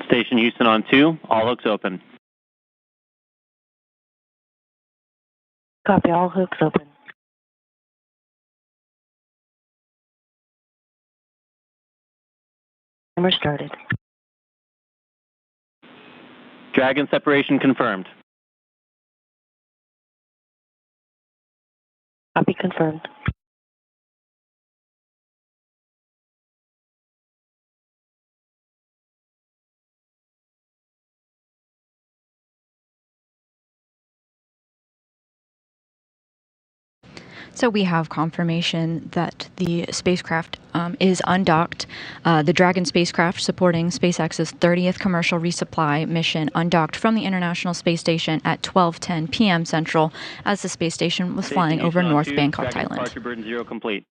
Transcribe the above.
Station Houston on 2, all hooks open. Copy, all hooks open. Timer started. Dragon separation confirmed. Copy confirmed. So we have confirmation that the spacecraft is undocked. The Dragon spacecraft supporting SpaceX's 30th commercial resupply mission undocked from the International Space Station at 12:10 p.m. Central as the space station was flying over North Bangkok, Thailand. Departure burden 0 complete.